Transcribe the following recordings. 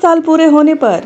साल पूरे होने पर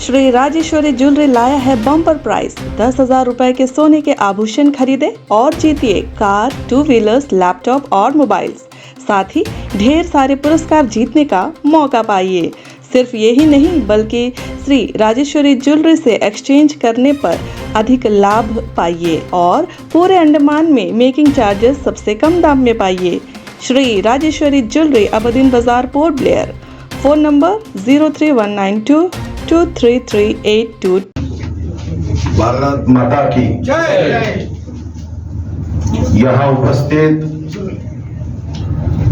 श्री राजेश्वरी ज्वेलरी लाया है बम्पर प्राइस 10,000 रुपए के सोने के आभूषण खरीदे और जीतिए कार, 2 व्हीलर्स, लैपटॉप और मोबाइल्स। साथ ही ढेर सारे पुरस्कार जीतने का मौका पाइए। सिर्फ यही नहीं बल्कि श्री राजेश्वरी ज्वेलरी से एक्सचेंज करने पर अधिक लाभ पाइए और पूरे अंडमान में मेकिंग चार्जेस सबसे कम दाम में पाइए। श्री राजेश्वरी ज्वेलरी अबदीन बाजार, port Blair. Phone number 0319223382। Bharat माता की जय। यहाँ उपस्थित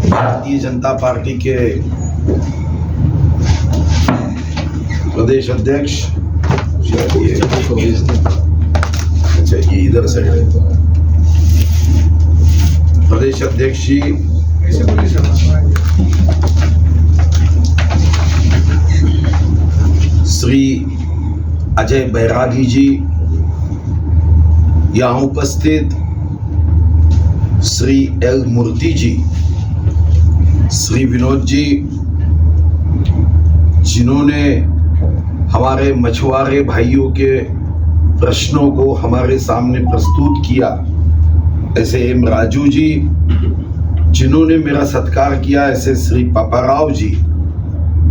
भारतीय जनता पार्टी के प्रदेश अध्यक्ष, अच्छा ये इधर से प्रदेश अध्यक्ष जी, श्री अजय बैरागी जी, यहाँ उपस्थित श्री एल मूर्ति जी, श्री विनोद जी, जिन्होंने हमारे मछुआरे भाइयों के प्रश्नों को हमारे सामने प्रस्तुत किया, ऐसे एम राजू जी, जिन्होंने मेरा सत्कार किया, ऐसे श्री पापाराव जी,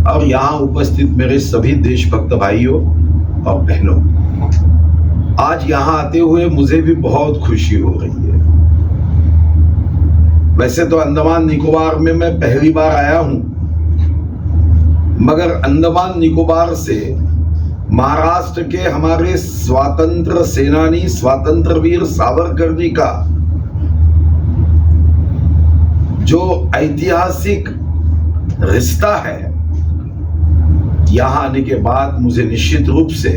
और यहाँ उपस्थित मेरे सभी देशभक्त भाइयों और बहनों, आज यहाँ आते हुए मुझे भी बहुत खुशी हो रही है। वैसे तो अंडमान निकोबार में मैं पहली बार आया हूं, मगर अंडमान निकोबार से महाराष्ट्र के हमारे स्वतंत्र सेनानी, स्वतंत्र वीर सावरकर जी का जो ऐतिहासिक रिश्ता है, यहाँ आने के बाद मुझे निश्चित रूप से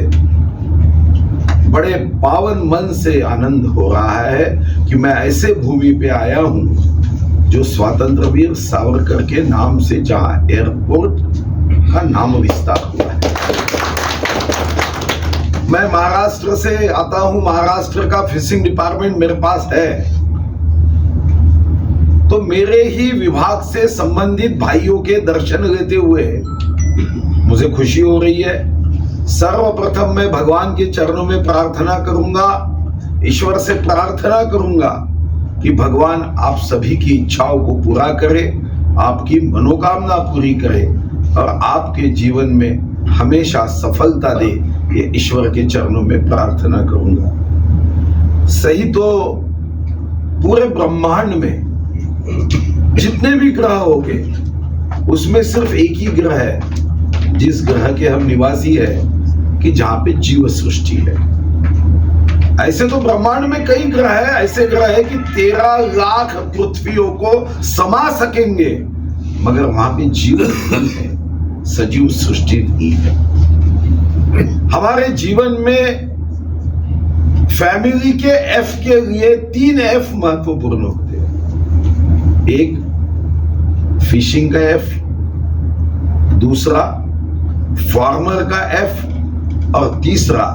बड़े पावन मन से आनंद हो रहा है कि मैं ऐसे भूमि पे आया हूं जो स्वतंत्र वीर सावरकर के नाम से, जहां एयरपोर्ट का नाम विस्तार हुआ है। मैं महाराष्ट्र से आता हूं, महाराष्ट्र का फिशिंग डिपार्टमेंट मेरे पास है, तो मेरे ही विभाग से संबंधित भाइयों के दर्शन लेते हुए मुझे खुशी हो रही है। सर्वप्रथम मैं भगवान के चरणों में प्रार्थना करूंगा, ईश्वर से प्रार्थना करूंगा कि भगवान आप सभी की इच्छाओं को पूरा करे, आपकी मनोकामना पूरी करे और आपके जीवन में हमेशा सफलता दे, ये ईश्वर के चरणों में प्रार्थना करूंगा। सही तो पूरे ब्रह्मांड में जितने भी ग्रह होंगे उसमें सिर्फ एक ही ग्रह है जिस ग्रह के हम निवासी है कि जहां पे जीव सृष्टि है। ऐसे तो ब्रह्मांड में कई ग्रह है, ऐसे ग्रह है कि 13 लाख पृथ्वियों को समा सकेंगे, मगर वहां पे जीवन नहीं है, सजीव सृष्टि नहीं है। हमारे जीवन में फैमिली के एफ के लिए 3 एफ महत्वपूर्ण होते हैं। एक फिशिंग का एफ, दूसरा फार्मर का एफ और तीसरा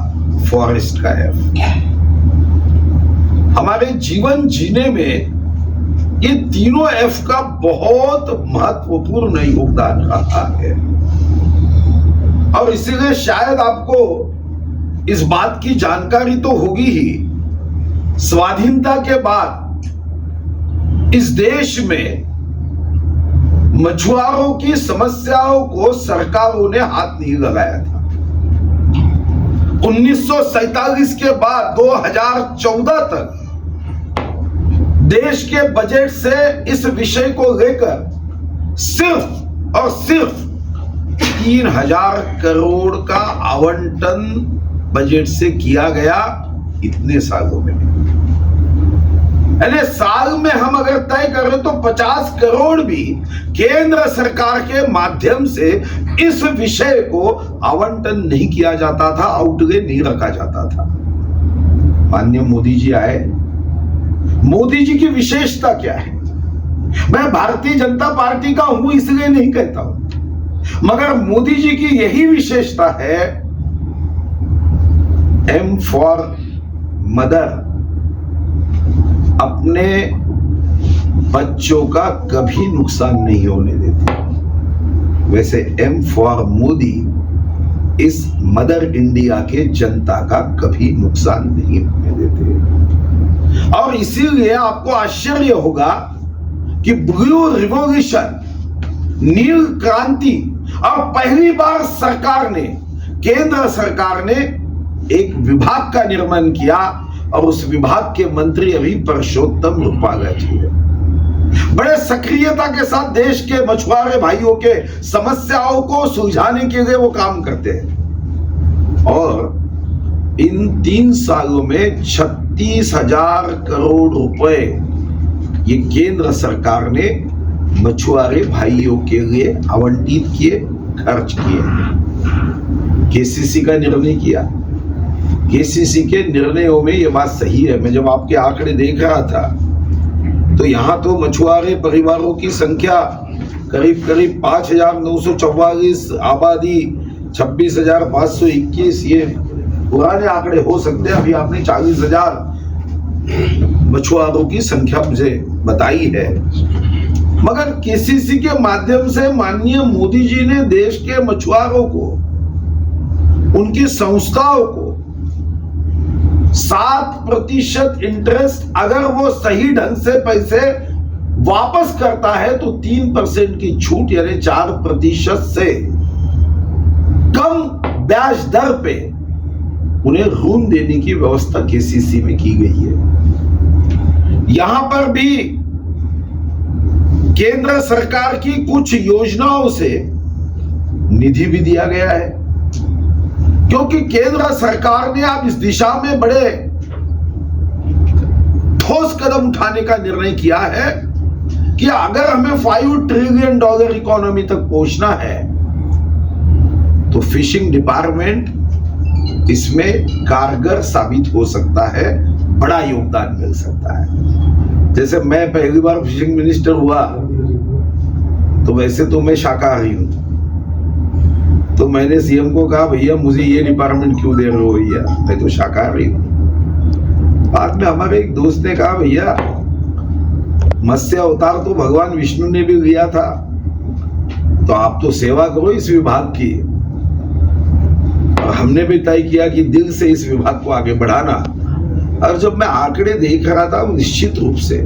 फॉरेस्ट का एफ। हमारे जीवन जीने में ये तीनों एफ का बहुत महत्वपूर्ण योगदान रहा है और इसीलिए शायद आपको इस बात की जानकारी तो होगी ही, स्वाधीनता के बाद इस देश में मछुआरों की समस्याओं को सरकारों ने हाथ नहीं लगाया था। 1947 के बाद 2014 तक देश के बजट से इस विषय को लेकर सिर्फ और सिर्फ 3,000 करोड़ का आवंटन बजट से किया गया इतने सालों में। यानी साल में हम अगर तय करें तो 50 करोड़ भी केंद्र सरकार के माध्यम से इस विषय को आवंटन नहीं किया जाता था, आउटले नहीं रखा जाता था। माननीय मोदी जी आए, मोदी जी की विशेषता क्या है? मैं भारतीय जनता पार्टी का हूं इसलिए नहीं कहता हूं, मगर मोदी जी की यही विशेषता है, एम फॉर मदर। अपने बच्चों का कभी नुकसान नहीं होने देती। वैसे एम फॉर मोदी इस मदर इंडिया के जनता का कभी नुकसान नहीं होने देते। और इसीलिए आपको आश्चर्य होगा कि ब्लू रिवॉल्यूशन, नील क्रांति, और पहली बार सरकार ने, केंद्र सरकार ने एक विभाग का निर्माण किया और उस विभाग के मंत्री अभी परषोत्तम रुपाला जी है। बड़े सक्रियता के साथ देश के मछुआरे भाइयों के समस्याओं को सुलझाने के लिए वो काम करते हैं। और इन 3 सालों में 36,000 करोड़ रुपए ये केंद्र सरकार ने मछुआरे भाइयों के लिए आवंटित किए, खर्च किए। केसीसी का निर्णय किया। केसीसी के निर्णयों में ये बात सही है। मैं जब आपके आंकड़े देख रहा था तो यहां तो मछुआरे परिवारों की संख्या करीब 5,944, आबादी 26,521, ये पुराने आंकड़े हो सकते हैं। अभी आपने 40,000 मछुआरों की संख्या मुझे बताई है। मगर केसीसी के माध्यम से माननीय मोदी जी ने देश के मछुआरों को, उनकी संस्थाओं को 7% इंटरेस्ट, अगर वो सही ढंग से पैसे वापस करता है तो 3% की छूट, यानी 4% से कम ब्याज दर पे उन्हें ऋण देने की व्यवस्था केसीसी में की गई है। यहां पर भी केंद्र सरकार की कुछ योजनाओं से निधि भी दिया गया है, क्योंकि केंद्र सरकार ने अब इस दिशा में बड़े ठोस कदम उठाने का निर्णय किया है कि अगर हमें $5 ट्रिलियन इकोनॉमी तक पहुंचना है तो फिशिंग डिपार्टमेंट इसमें कारगर साबित हो सकता है, बड़ा योगदान मिल सकता है। जैसे मैं पहली बार फिशिंग मिनिस्टर हुआ तो वैसे तो मैं शाकाहारी हूं, तो मैंने सीएम को कहा भैया मुझे ये डिपार्टमेंट क्यों दे रहे हो भैया, मैं तो शाकाहारी हूं। बाद में हमारे एक दोस्त ने कहा भैया मत्स्य अवतार तो भगवान विष्णु ने भी लिया था, तो आप तो सेवा करो इस विभाग की। और हमने भी तय किया कि दिल से इस विभाग को आगे बढ़ाना। और जब मैं आंकड़े देख रहा था, निश्चित रूप से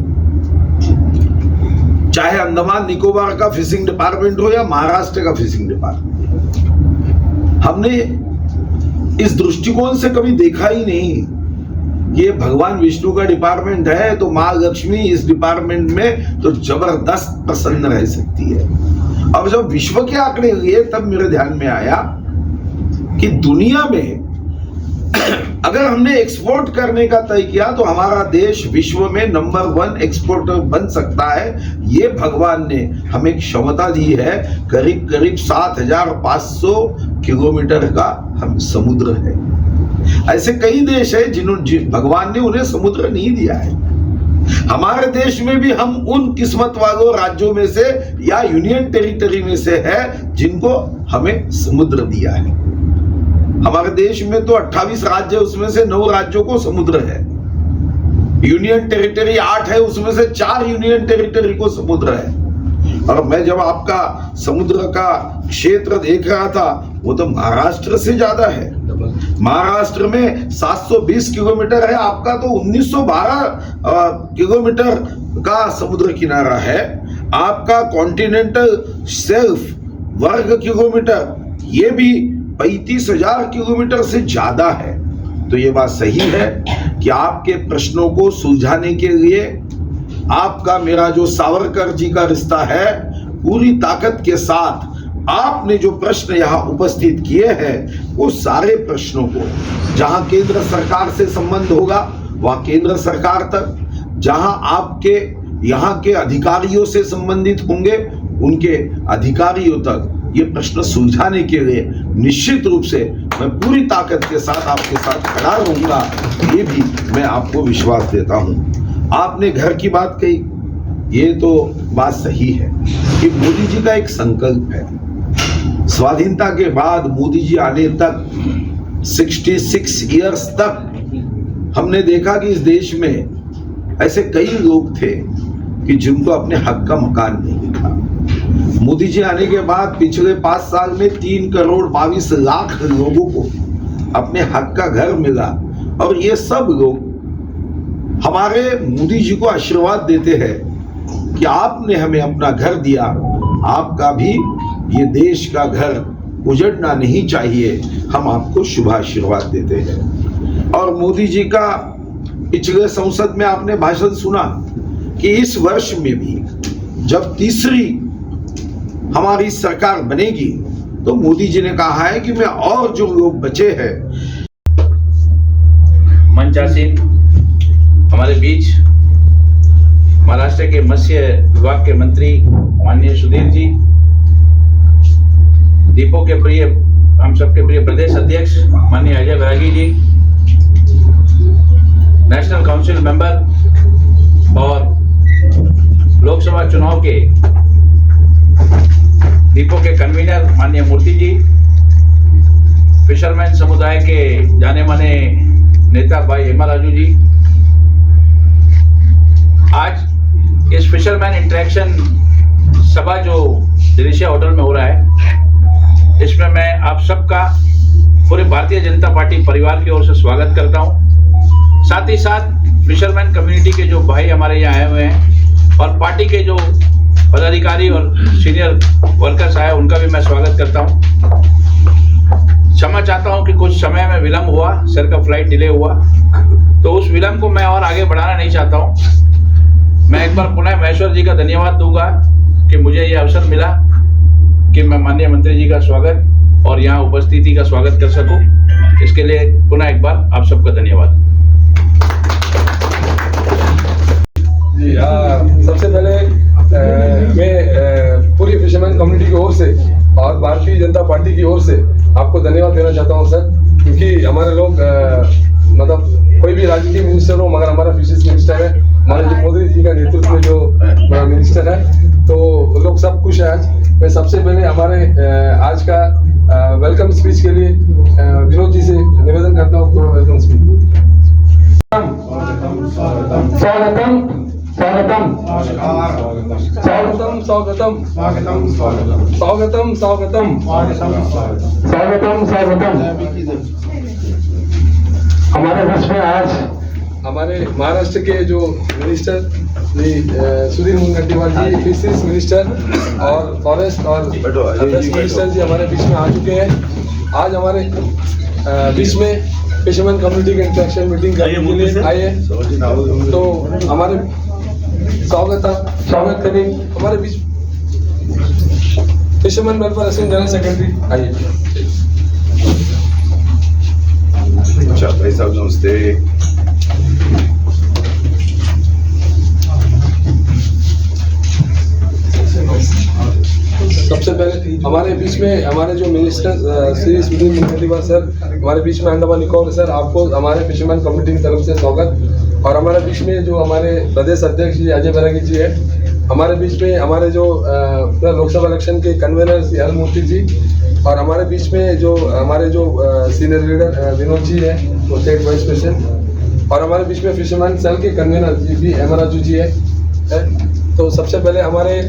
चाहे अंडमान निकोबार का फिशिंग डिपार्टमेंट हो या महाराष्ट्र का फिशिंग डिपार्टमेंट, हमने इस दृष्टिकोण से कभी देखा ही नहीं कि ये भगवान विष्णु का डिपार्टमेंट है तो मां लक्ष्मी इस डिपार्टमेंट में तो जबरदस्त प्रसन्न रह सकती है। अब जब विश्व के आंकड़े लिए तब मेरे ध्यान में आया कि दुनिया में अगर हमने एक्सपोर्ट करने का तय किया तो हमारा देश विश्व में नंबर 1 एक्सपोर्टर बन सकता है। ये भगवान ने हमें क्षमता दी है। करीब करीब 7,500 किलोमीटर का हम समुद्र है। ऐसे कई देश है जिन्होंने भगवान ने उन्हें समुद्र नहीं दिया है। हमारे देश में भी हम उन किस्मत वालों राज्यों में से या यूनियन टेरिटरी में से है जिनको हमें समुद्र दिया है। हमारे देश में तो 28 राज्य, उसमें से 9 राज्यों को समुद्र है। यूनियन टेरिटरी 8 है, उसमें से 4 यूनियन टेरिटरी को समुद्र है। और मैं जब आपका समुद्र का क्षेत्र देख रहा था वो तो महाराष्ट्र से ज्यादा है। महाराष्ट्र में 720 किलोमीटर है, आपका तो 1912 किलोमीटर का समुद्र किनारा है। आपका कॉन्टिनेंटल शेल्फ वर्ग किलोमीटर ये भी 35,000 किलोमीटर से ज्यादा है। तो ये बात सही है कि आपके प्रश्नों को सुलझाने के लिए आपका मेरा जो सावरकर जी का रिश्ता है, पूरी ताकत के साथ आपने जो प्रश्न यहाँ उपस्थित किए हैं वो सारे प्रश्नों को जहां केंद्र सरकार से संबंध होगा वहां केंद्र सरकार तक, जहां आपके यहाँ के अधिकारियों से संबंधित होंगे उनके अधिकारियों तक ये प्रश्न सुलझाने के लिए निश्चित रूप से मैं पूरी ताकत के साथ आपके साथ खड़ा रहूंगा, ये भी मैं आपको विश्वास देता हूं। आपने घर की बात कही, ये तो बात सही है कि मोदी जी का एक संकल्प है। स्वाधीनता के बाद मोदी जी आने तक 66 इयर्स तक हमने देखा कि इस देश में ऐसे कई लोग थे कि जिनको अपने हक का मकान नहीं था। मोदी जी आने के बाद पिछले 5 साल में 3,22,00,000 लोगों को अपने हक का घर मिला और ये सब लोग हमारे मोदी जी को आशीर्वाद देते हैं कि आपने हमें अपना घर दिया, आपका भी ये देश का घर उजड़ना नहीं चाहिए, हम आपको शुभ आशीर्वाद देते हैं। और मोदी जी का पिछले संसद में आपने भाषण सुना कि इस वर्ष में भी जब तीसरी हमारी सरकार बनेगी तो मोदी जी ने कहा है कि मैं और जो लोग बचे हैं मंचासीन हमारे बीच महाराष्ट्र के मत्स्य विभाग के मंत्री माननीय सुधीर जी, दीपो के प्रिय हम सबके प्रिय प्रदेश अध्यक्ष माननीय अजय बैरागी जी, नेशनल काउंसिल मेंबर और लोकसभा चुनाव के दीपो के कन्वीनर माननीय मूर्ति जी, फिशरमैन समुदाय के जाने माने नेता भाई हेमा राजू जी, आज इस फिशरमैन इंटरेक्शन सभा जो दिनेशिया होटल में हो रहा है, इसमें मैं आप सबका पूरे भारतीय जनता पार्टी परिवार की ओर से स्वागत करता हूं। साथ ही साथ फिशरमैन कम्युनिटी के जो भाई हमारे यहाँ आए हुए हैं और पार्टी के जो पदाधिकारी और सीनियर वर्कर्स आए, उनका भी मैं स्वागत करता हूं। क्षमा चाहता हूं कि कुछ समय में विलंब हुआ, सर का फ्लाइट डिले हुआ, तो उस विलंब को मैं और आगे बढ़ाना नहीं चाहता हूं। मैं एक बार पुनः महेश्वर जी का धन्यवाद दूंगा कि मुझे ये अवसर मिला कि मैं माननीय मंत्री जी का स्वागत और यहाँ उपस्थिति का स्वागत कर सकूं। इसके लिए पुनः एक बार आप सबका धन्यवाद। जी सबसे पहले मैं पूरी फिशरमैन कम्युनिटी की ओर से और भारतीय जनता पार्टी की ओर से आपको धन्यवाद देना चाहता हूं सर, क्योंकि हमारे लोग मतलब कोई भी राजनीतिक मिनिस्टर हो, मगर हमारा फिशरीज मिनिस्टर है, हमारे जो मोदी जी का नेतृत्व में जो मिनिस्टर है, तो लोग सब खुश है। आज मैं सबसे पहले हमारे आज का वेलकम स्पीच के लिए विनोद जी से निवेदन करता हूँ, थोड़ा वेलकम स्पीच। स्वागतम स्वागतम स्वागतम स्वागतम स्वागतम स्वागतम स्वागतम स्वागतम। हमारे बीच में आज हमारे महाराष्ट्र के जो मिनिस्टर सुधीर मुनगंटीवार जी, फिशरीज मिनिस्टर और फॉरेस्ट और मिनिस्टर जी हमारे बीच में आ चुके हैं। आज हमारे बीच में फिशरमैन कम्युनिटी के इंटरेक्शन मीटिंग करने के लिए आए, तो हमारे स्वागत करें हमारे बीच fisherman welfare association general secretary आइए। अच्छा भाई साहब नमस्ते। सबसे पहले हमारे बीच में हमारे जो मिनिस्टर श्री सुधीर मुनगंटीवार सर हमारे बीच में, अंडमान निकोबार सर, आपको हमारे फिशरमैन कम्युनिटी की तरफ से स्वागत। और हमारे बीच में जो हमारे प्रदेश अध्यक्ष जी अजय बैरागी जी है, हमारे बीच में हमारे जो लोकसभा इलेक्शन के कन्वीनर श्री एल मूर्ति जी, और हमारे बीच में जो हमारे जो सीनियर लीडर विनोद जी है, वो स्टेट वाइस प्रेसिडेंट, और हमारे बीच में फिशरमैन सेल के कन्वीनर जी भी हेमा राजू जी है। तो सबसे पहले हमारे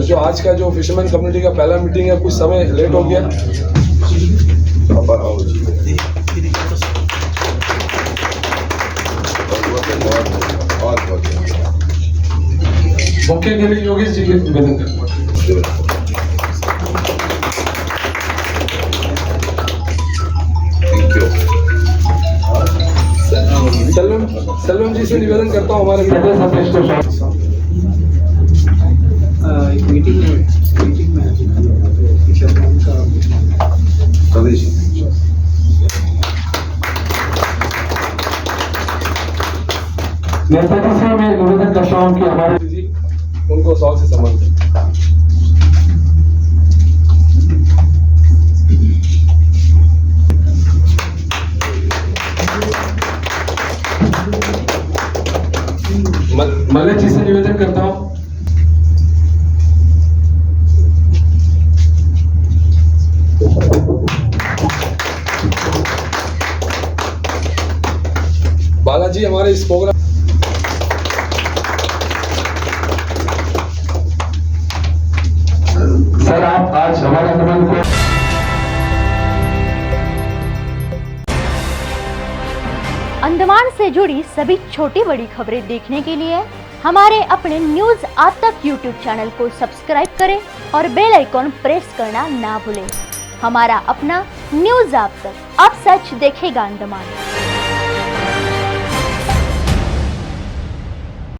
जो आज का जो फिशरमैन कम्युनिटी का पहला मीटिंग है, कुछ समय लेट हो गया। मुख्य के लिए योगेश जी के निवेदन करते। सेल्वम जी से निवेदन करता हूँ हमारे प्रदेश अध्यक्ष को। एक मीटिंग में नेताजी से मैं निवेदन करता हूँ कि हमारे जी उनको सवाल से सम्मान दें। मल्लेश जी से निवेदन करता हूँ। बालाजी हमारे इस प्रोग्राम आज हमारे अंडमान को अंडमान से जुड़ी सभी छोटी बड़ी खबरें देखने के लिए हमारे अपने न्यूज आज तक यूट्यूब चैनल को सब्सक्राइब करें और बेल आइकॉन प्रेस करना ना भूलें। हमारा अपना न्यूज आज तक, अब सच देखेगा अंडमान।